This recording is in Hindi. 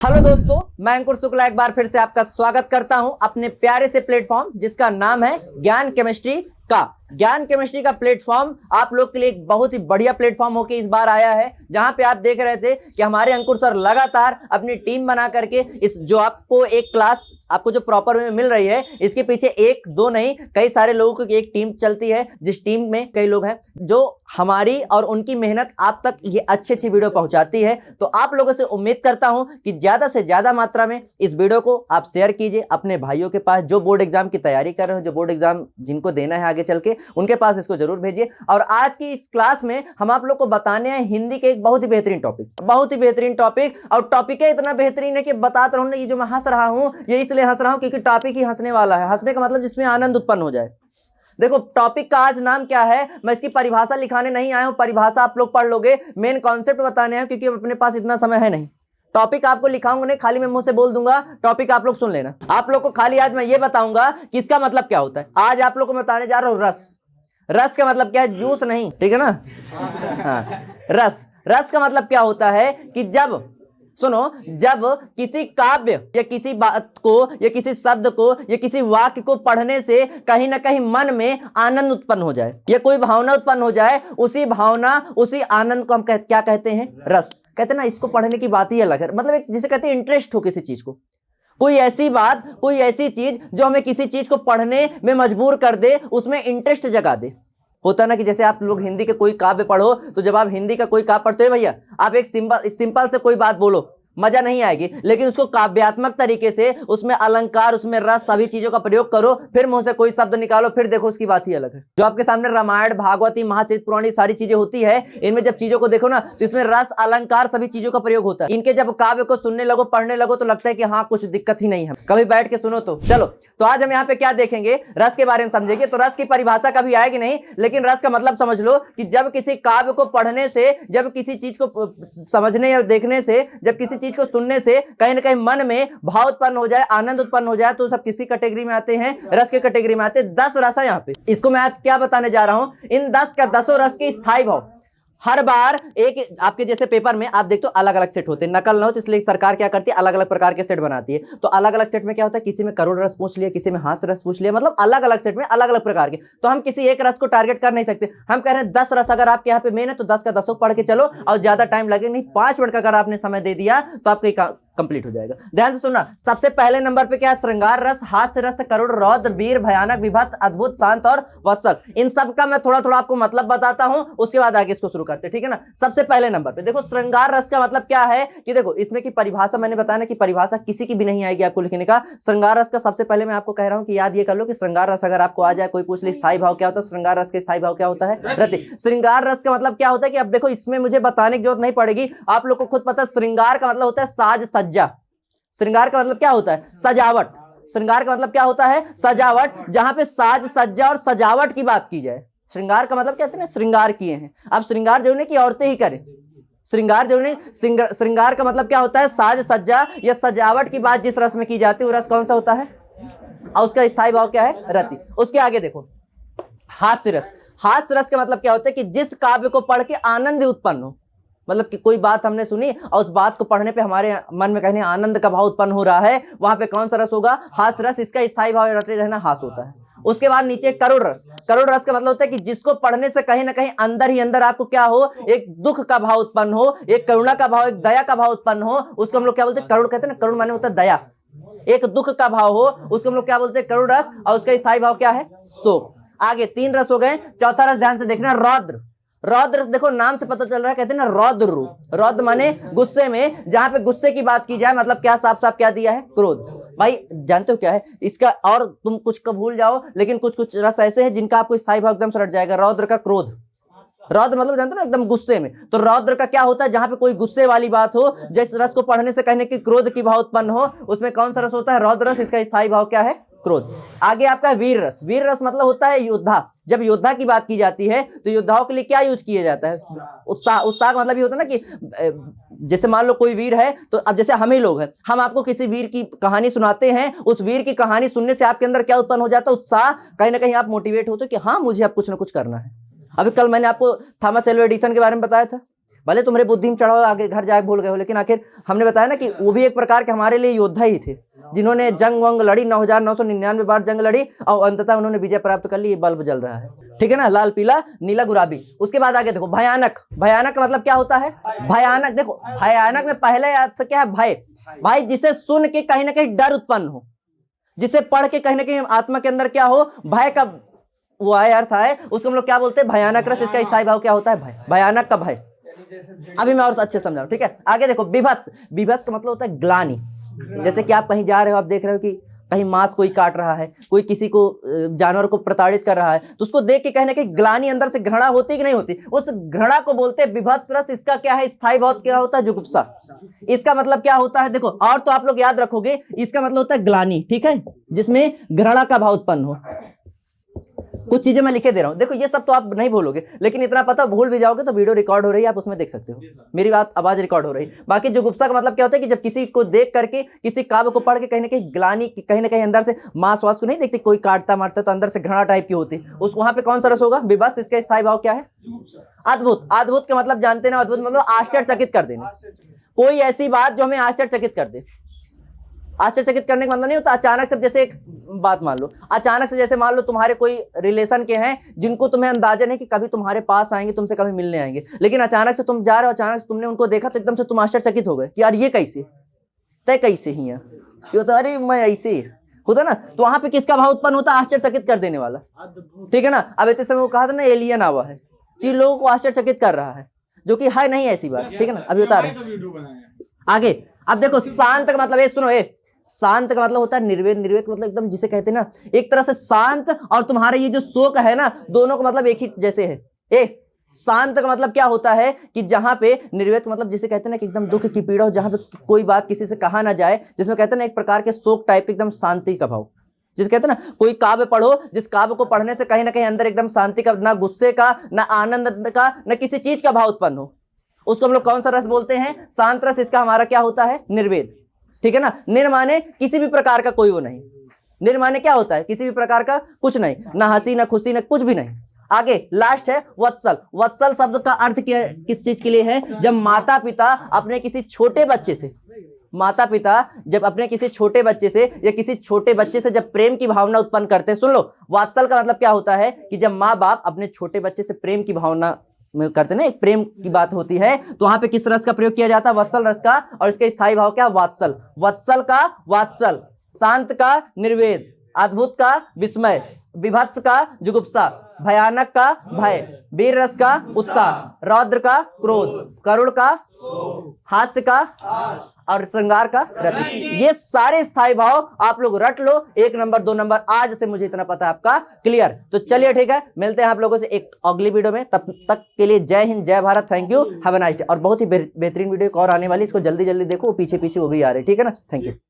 हेलो दोस्तों, मैं अंकुर शुक्ला एक बार फिर से आपका स्वागत करता हूं अपने प्यारे से प्लेटफॉर्म जिसका नाम है ज्ञान केमिस्ट्री का। ज्ञान केमिस्ट्री का प्लेटफॉर्म आप लोग के लिए एक बहुत ही बढ़िया प्लेटफॉर्म होके इस बार आया है, जहां पे आप देख रहे थे कि हमारे अंकुर सर लगातार अपनी टीम बना करके इस जो आपको एक क्लास आपको जो प्रॉपर में मिल रही है, इसके पीछे एक दो नहीं कई सारे लोगों की एक टीम चलती है, जिस टीम में कई लोग हैं जो हमारी और उनकी मेहनत आप तक ये अच्छी अच्छी वीडियो पहुंचाती है। तो आप लोगों से उम्मीद करता हूं कि ज्यादा से ज्यादा मात्रा में इस वीडियो को आप शेयर कीजिए अपने भाइयों के पास जो बोर्ड एग्जाम की तैयारी कर रहे हो, जो बोर्ड एग्जाम जिनको देना है आगे चल के, उनके पास इसको जरूर भेजिए। और आज की इस क्लास में हम आप लोग को बताने हैं हिंदी के एक बहुत ही बेहतरीन टॉपिक, और टॉपिक है इतना बेहतरीन है कि बताता रहूं ना, ये जो मैं हंस रहा हूं ये इसलिए हंस रहा हूं क्योंकि टॉपिक ही हंसने वाला है। हंसने का मतलब जिसमें आनंद उत्पन्न हो जाए। देखो टॉपिक का आज नाम क्या है, मैं इसकी परिभाषा लिखाने नहीं आया हूं, परिभाषा आप लोग पढ़ लोगे, मेन कॉन्सेप्ट बताने हैं क्योंकि अपने पास इतना समय है नहीं। टॉपिक आपको लिखाऊंगा नहीं, खाली मैं मुंह से बोल दूंगा, टॉपिक आप लोग सुन लेना। आप लोग को खाली आज मैं ये बताऊंगा कि इसका मतलब क्या होता है। आज आप लोग को बताने जा रहा हूं रस। रस का मतलब क्या है? जूस नहीं, ठीक है ना। हाँ, रस का मतलब क्या होता है कि जब किसी काव्य या किसी बात को या किसी शब्द को या किसी वाक्य को पढ़ने से कहीं ना कहीं मन में आनंद उत्पन्न हो जाए या कोई भावना उत्पन्न हो जाए, उसी भावना उसी आनंद को हम क्या कहते हैं? रस कहते हैं ना। इसको पढ़ने की बात ही अलग है, मतलब एक जिसे कहते हैं इंटरेस्ट हो किसी चीज को, कोई ऐसी बात कोई ऐसी चीज जो हमें किसी चीज को पढ़ने में मजबूर कर दे, उसमें इंटरेस्ट जगा दे। होता ना कि जैसे आप लोग हिंदी के कोई काव्य पढ़ो, तो जब आप हिंदी का कोई काव्य पढ़ते हो भैया, आप एक सिंपल से कोई बात बोलो, मजा नहीं आएगी, लेकिन उसको काव्यात्मक तरीके से उसमें अलंकार, उसमें रस, सभी चीजों का प्रयोग करो, फिर मुंह से कोई शब्द निकालो, फिर देखो उसकी बात ही अलग है। जो आपके सामने रामायण, भागवती, महाचरित पुराणी सारी चीजें होती है, इनमें जब चीजों को देखो ना तो इसमें रस, अलंकार सभी चीजों का प्रयोग होता है। इनके जब काव्य को सुनने लगो, पढ़ने लगो, तो लगता है कि हाँ कुछ दिक्कत ही नहीं है, कभी बैठ के सुनो। तो चलो, तो आज हम यहाँ पे क्या देखेंगे? रस के बारे में समझेंगे। तो रस की परिभाषा कभी आएगी नहीं, लेकिन रस का मतलब समझ लो कि जब किसी काव्य को पढ़ने से, जब किसी चीज को समझने या देखने से, जब किसी चीज को सुनने से कहीं ना कहीं मन में भाव उत्पन्न हो जाए, आनंद उत्पन्न हो जाए, तो सब किसी कैटेगरी में आते हैं? रस के कैटेगरी में आते हैं। 10 रस है यहाँ पे। इसको मैं आज क्या बताने जा रहा हूं, इन 10 का 10 रस के स्थायी भाव। हर बार एक आपके जैसे पेपर में आप देखते हो अलग अलग सेट होते हैं, नकल ना हो, तो इसलिए सरकार क्या करती है, अलग अलग प्रकार के सेट बनाती है। तो अलग अलग सेट में क्या होता है, किसी में करोड़ रस पूछ लिया, किसी में हास्य रस पूछ लिया, मतलब अलग अलग सेट में अलग अलग प्रकार के। तो हम किसी एक रस को टारगेट कर नहीं सकते। हम कह रहे हैं 10 रस अगर आपके यहाँ पे मेन है तो 10 का 10 पढ़ के चलो, और ज्यादा टाइम लगे नहीं, 5 मिनट का अगर आपने समय दे दिया तो आपका कंप्लीट हो जाएगा। ध्यान से सुनना। सबसे पहले नंबर पे क्या है? श्रृंगार रस, हास्य रस, करुण, रौद्र, वीर, भयानक, विभत्स, अद्भुत, शांत और वत्सल। इन सब का मैं थोड़ा थोड़ा आपको मतलब बताता हूं, उसके बाद आगे इसको शुरू करते हैं, ठीक है ना। सबसे पहले नंबर पे देखो श्रृंगार रस का मतलब क्या है कि देखो इसमें की परिभाषा मैंने बताया कि परिभाषा किसी की भी नहीं आएगी आपको लिखने का। श्रृंगार रस का सबसे पहले मैं आपको कह रहा हूं कि याद ये कर लो कि श्रृंगार रस अगर आपको आ जाए, कोई पूछ ले स्थायी भाव क्या होता है, श्रृंगार रस के स्थायी भाव क्या होता है? रति। श्रृंगार रस का मतलब क्या होता है कि अब देखो इसमें मुझे बताने की जरूरत नहीं पड़ेगी, आप लोग को खुद पता है। श्रृंगार का मतलब होता है साज सज्जा। श्रृंगार का मतलब क्या होता है? सजावट। श्रृंगार का मतलब क्या होता है? सजावट। जहां पे साज सज्जा और सजावट की बात की जाए, श्रृंगार का मतलब कहते हैं ना श्रृंगार किए हैं। अब श्रृंगार जो नहीं कि औरतें ही करें, श्रृंगार जो नहीं, श्रृंगार का मतलब क्या होता है? साज सज्जा या सजावट की बात जिस रस में की जाती है वो रस कौन सा होता है? और उसका स्थायी भाव क्या है? रति। उसके आगे देखो हास्य रस। हास्य रस का मतलब क्या होता है कि जिस काव्य को पढ़ के आनंद उत्पन्न हो, मतलब कि कोई बात हमने सुनी और उस बात को पढ़ने पे हमारे मन में कहने आनंद का भाव उत्पन्न हो रहा है, वहां पे कौन सा रस होगा? हास्य रस। इसका स्थायी भाव रटे रहना हास होता है। उसके बाद नीचे करुण रस। करुण रस का मतलब होता है कि जिसको पढ़ने से कहीं ना कहीं अंदर ही अंदर आपको क्या हो, एक दुख का भाव उत्पन्न हो, एक करुणा का भाव, एक दया का भाव उत्पन्न हो, उसको हम लोग क्या बोलते हैं? करुण कहते हैं ना। करुण माने होता है दया। एक दुख का भाव हो उसको हम लोग क्या बोलते हैं? करुण रस। और उसका स्थायी भाव क्या है? शोक। आगे 3 रस हो गए। चौथा रस ध्यान से देखना, रौद्र। रौद्र देखो नाम से पता चल रहा है, कहते हैं ना रौद्र रूप। रौद्र माने गुस्से में, जहां पे गुस्से की बात की जाए, मतलब क्या साफ साफ क्या दिया है? क्रोध। भाई जानते हो क्या है इसका? और तुम कुछ का भूल जाओ, लेकिन कुछ कुछ रस ऐसे हैं जिनका आपको स्थायी भाव एकदम से रट जाएगा। रौद्र का क्रोध। रौद्र मतलब जानते हो ना एकदम गुस्से में। तो रौद्र का क्या होता है? जहां पे कोई गुस्से वाली बात हो, जिस रस को पढ़ने से कहने की क्रोध की भाव उत्पन्न हो, उसमें कौन सा रस होता है? रौद्र रस। इसका स्थायी भाव क्या है? क्रोध। आगे आपका वीर रस। वीर रस मतलब होता है योद्धा। जब योद्धा की बात की जाती है तो योद्धाओं के लिए क्या यूज किया जाता है? उत्साह। उत्साह का मतलब ये होता है ना कि जैसे मान लो कोई वीर है, तो अब जैसे हम ही लोग हैं, हम आपको किसी वीर की कहानी सुनाते हैं, उस वीर की कहानी सुनने से आपके अंदर क्या उत्पन्न हो जाता है? उत्साह। कहीं ना कहीं आप मोटिवेट होते हो कि हाँ मुझे अब कुछ ना कुछ करना है। अभी कल मैंने आपको थॉमस एल्वा एडिसन के बारे में बताया था। भले तुम्हारे बुद्धि में चढ़ाओ, आगे घर जाके भूल गए हो, लेकिन आखिर हमने बताया ना कि वो भी एक प्रकार के हमारे लिए योद्धा ही थे, जिन्होंने जंग वंग लड़ी, 9999 बार जंग लड़ी और अंततः उन्होंने विजय प्राप्त कर ली। ये बल्ब जल रहा है, ठीक है ना, लाल पीला नीला गुलाबी। उसके बाद आगे देखो भयानक। भयानक का मतलब क्या होता है? भयानक, देखो भयानक में पहले अर्थ क्या है? भय। भाई जिसे सुन के कहीं ना कहीं डर उत्पन्न हो, जिसे पढ़ के कहीं ना कहीं आत्मा के अंदर क्या हो, भय का वो आए अर्थ आए, उसको हम लोग क्या बोलते हैं? भयानक रस। इसका स्थायी भाव क्या होता है? भय। भयानक का भय। अभी मैं और अच्छे समझाऊं, ठीक है। आगे देखो विभत्स। विभत्स का मतलब होता है ग्लानि। जैसे कि आप कहीं जा रहे हो, आप देख रहे हो कि कहीं मांस कोई काट रहा है, कोई किसी को जानवर को प्रताड़ित कर रहा है, तो उसको देख के कहीं ना कहीं ग्लानि अंदर से घृणा होती कि नहीं होती? उस घृणा को बोलते हैं विभत्स रस। इसका क्या है? स्थायी भाव क्या होता है? जुगुप्सा। इसका मतलब क्या होता है? देखो और तो आप लोग याद रखोगे, इसका मतलब होता है ग्लानि, ठीक है, जिसमें घृणा का भाव उत्पन्न हो। कुछ चीजें मैं लिखे दे रहा हूं, देखो ये सब तो आप नहीं भूलोगे, लेकिन इतना पता भूल भी जाओगे तो वीडियो रिकॉर्ड हो रही है, आप उसमें देख सकते हो, मेरी बात आवाज रिकॉर्ड हो रही है। बाकी जुगुप्सा का मतलब क्या होता है कि जब किसी को देख करके, किसी काव्य को पढ़ के कहीं ना कहीं ग्लानि, कहीं ना कहीं अंदर से मांस वास को नहीं देखते, कोई काटता मारता तो अंदर से घृणा टाइप की होती, उस वहां पे कौन सा रस होगा? विभत्स। इसका स्थायी भाव क्या है? अद्भुत। अद्भुत का मतलब जानते ना? अद्भुत मतलब आश्चर्यचकित कर देना, कोई ऐसी बात जो हमें आश्चर्यचकित कर दे। आश्चर्यचकित करने का मतलब नहीं होता अचानक से, जैसे एक बात मान लो, अचानक से जैसे मान लो तुम्हारे कोई रिलेशन के हैं जिनको तुम्हें अंदाजा नहीं कि कभी तुम्हारे पास आएंगे, तुमसे कभी मिलने आएंगे, लेकिन अचानक से तुम जा रहे हो, अचानक से तुमने उनको देखा तो एकदम से तुम आश्चर्यचकित हो गए कि यार ये कैसे, तय कैसे ही है, अरे मैं ऐसे होता ना, तो वहां पे किसका भाव उत्पन्न होता है? आश्चर्यचकित कर देने वाला, ठीक है ना। अब इतने समय वो कहा था ना एलियन आवा है, तो ये लोगों को आश्चर्यचकित कर रहा है, जो कि है नहीं ऐसी बात, ठीक है ना। अभी बता रहे आगे। अब देखो शांत का मतलब, सुनो, शांत का मतलब होता है निर्वेद। निर्वेद का मतलब एकदम जिसे कहते हैं ना, एक तरह से शांत और तुम्हारा ये जो शोक है ना, दोनों का मतलब एक ही जैसे है। शांत का मतलब क्या होता है कि जहां पे, निर्वेद का मतलब जिसे कहते हैं ना कि एकदम दुख की पीड़ा हो, जहां पे कोई बात किसी से कहा ना जाए, जिसमें कहते हैं ना एक प्रकार के शोक टाइप के, एकदम शांति का भाव, जिसे कहते हैं ना कोई काव्य पढ़ो, जिस काव्य को पढ़ने से कहीं ना कहीं अंदर एकदम शांति का, ना गुस्से का, ना आनंद का, ना किसी चीज का भाव उत्पन्न हो, उसको हम लोग कौन सा रस बोलते हैं? शांत रस। इसका हमारा क्या होता है? निर्वेद, ठीक है ना। निर्माने किसी भी प्रकार का कोई वो नहीं, निर्माने क्या होता है? किसी भी प्रकार का कुछ नहीं, ना हंसी ना खुशी ना कुछ भी नहीं। आगे लास्ट है वत्सल। वत्सल शब्द का अर्थ किस चीज के लिए है? जब माता पिता अपने किसी छोटे बच्चे से, माता पिता जब अपने किसी छोटे बच्चे से या किसी छोटे बच्चे से जब प्रेम की भावना उत्पन्न करते हैं, सुन लो, वात्सल का मतलब क्या होता है कि जब माँ बाप अपने छोटे बच्चे से प्रेम की भावना में करते ना, एक प्रेम की बात होती है, तो वहां पे किस रस का प्रयोग किया जाता है? वत्सल रस का। और इसका स्थायी भाव क्या? वात्सल। वत्सल का वात्सल, शांत का निर्वेद, अद्भुत का विस्मय, विभत्स का जुगुप्सा, भयानक का भय, वीर रस का उत्साह, रौद्र का क्रोध, करुण का, हास्य का और श्रृंगार का रति। ये सारे स्थायी भाव आप लोग रट लो, 1 नंबर 2 नंबर। आज से मुझे इतना पता है आपका क्लियर। तो चलिए ठीक है, मिलते हैं आप लोगों से एक अगली वीडियो में, तब तक के लिए जय हिंद जय Bharat, thank you, have a nice day. और बहुत ही बेहतरीन वीडियो और आने वाली, इसको जल्दी जल्दी देखो, पीछे पीछे वो भी आ रहे, ठीक है ना। Thank you.